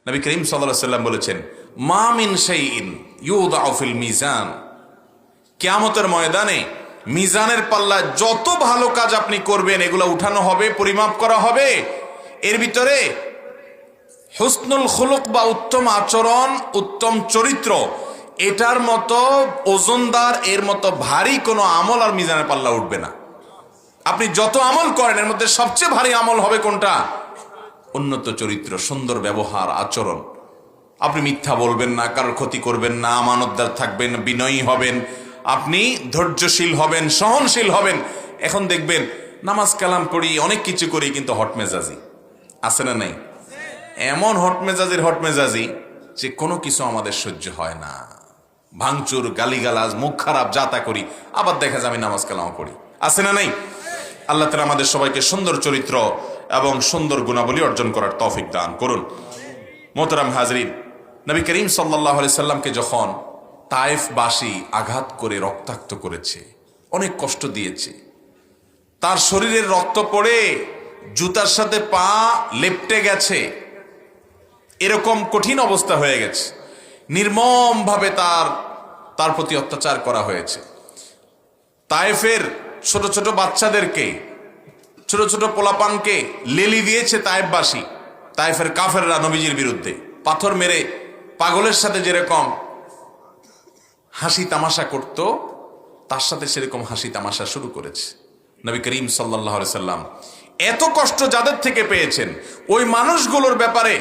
নবী করিম সাল্লাল্লাহু আলাইহি ওয়াসাল্লাম বলেছেন, মা মিন শাইইন ইউদাউ ফিল মিজান, কিয়ামতের ময়দানে মিজানের পাল্লায় যত ভালো কাজ আপনি করবেন এগুলো উঠানো হবে, পরিমাপ করা হবে। এর ভিতরে হুসনুল খুলুক বা উত্তম আচরণ, উত্তম চরিত্র, এটার মতো ওজনদার, এর মতো ভারী কোনো আমল আর মিজানের পাল্লা উঠবে না। আপনি যত আমল করেন এর মধ্যে সবচেয়ে ভারী আমল হবে কোনটা? উন্নত চরিত্র, সুন্দর ব্যবহার, আচরণ। আপনি মিথ্যা বলবেন না, কারোর ক্ষতি করবেন না, আমানতদার থাকবেন, বিনয়ী হবেন, আপনি ধৈর্যশীল হবেন, সহনশীল হবেন। এখন দেখবেন নামাজ কালাম পড়ি, অনেক কিছু করি, কিন্তু হটমেজাজি আছে না নাই? এমন হটমেজাজি যে কোনো কিছু আমাদের সহ্য হয় না। ভাঙচুর, গালিগালাজ, মুখ খারাপ, যাতা করি, আবার দেখা যায় আমি নামাজ কালাম পড়ি, আছে না নাই? আল্লাহ তাআলা আমাদের সবাইকে সুন্দর চরিত্র এবং সুন্দর গুণাবলী অর্জন করার তৌফিক দান করুন। মোহতারাম হাজরিন, নবী করিম সাল্লাল্লাহু আলাইহি সাল্লামকে যখন তায়েফবাসী আঘাত করে রক্তাক্ত করেছে, অনেক কষ্ট দিয়েছে, তার শরীরের রক্ত পড়ে জুতার সাথে পা লেপ্টে গেছে, এরকম কঠিন অবস্থা হয়ে গেছে, নির্মমভাবে তার প্রতি অত্যাচার করা হয়েছে। তায়েফের ছোট ছোট বাচ্চাদেরকে, ছোট ছোট পোলাপানকে লেলি দিয়েছে তায়েফবাসী, তায়েফের কাফেররা নবীজির বিরুদ্ধে পাথর মেরে পাগলের সাথে যেরকম হাসি তামাশা করত, তার সাথে সেরকম হাসি তামাশা শুরু করেছে। নবী করিম সাল্লাল্লাহু আলাইহি সাল্লাম এত কষ্ট যাদের থেকে পেয়েছেন, ওই মানুষগুলোর ব্যাপারে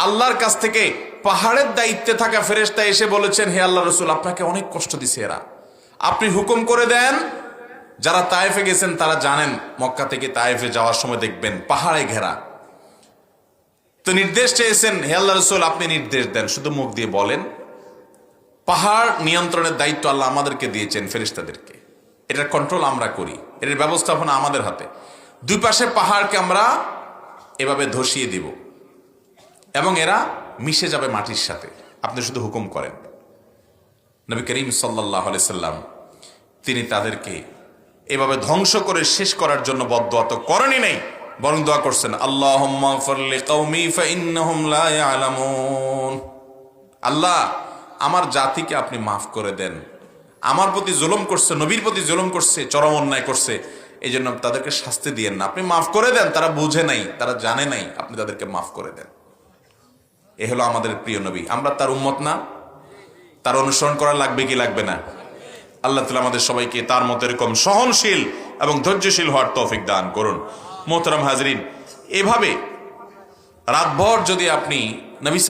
আল্লাহর কাছ থেকে পাহাড়ের দায়িত্বে থাকা ফেরেশতা এসে বলেছেন, হে আল্লাহ রাসূল, আপনাকে অনেক কষ্ট দিছে এরা, আপনি হুকুম করে দেন। যারা তায়েফে গেছেন তারা জানেন, মক্কা থেকে তায়েফে যাওয়ার সময় দেখবেন পাহাড়ে ঘেরা। তো নির্দেশ চেয়েছেন, হে আল্লাহ রাসূল, আপনি নির্দেশ দেন, শুধু মুখ দিয়ে বলেন। পাহাড় নিয়ন্ত্রণের দায়িত্ব আল্লাহ আমাদেরকে দিয়েছেন, ফেরেশতাদেরকে। এটার কন্ট্রোল আমরা করি, এর ব্যবস্থাপনা আমাদের হাতে। দুই পাশে পাহাড়কে আমরা এভাবে ধসিয়ে দিব এবং এরা মিশে যাবে মাটির সাথে, আপনি শুধু হুকুম করেন। নবী করিম সাল্লাল্লাহু আলাইহি সাল্লাম তিনি তাদেরকে এভাবে ধ্বংস করে শেষ করার জন্য বদদোয়া তো করেনই নাই, বরং দোয়া করছেন, আল্লাহুম্মা গফির লিকাওমি ফাইন্নাহুম লা ইয়ালামুন। আল্লাহ, আমার জাতিকে আপনি মাফ করে দেন, আমার প্রতি জুলুম করছে, নবীর প্রতি জুলুম করছে, চরম অন্যায় করছে, এই জন্য তাদেরকে শাস্তি দিয়েন না, আপনি মাফ করে দেন। তারা বুঝে নাই, তারা জানে নাই, আপনি তাদেরকে মাফ করে দেন। এ হলো আমাদের প্রিয় নবী, আমরা তার উম্মত না? তার অনুসরণ করা লাগবে কি লাগবে না? আল্লাহ তাআলা আমাদের সবাইকে তার মতো এরকম সহনশীল এবং ধৈর্যশীল হওয়ার তৌফিক দান করুন। মোহতারাম হাজরিন, এভাবে রাতভর যদি আপনি নবী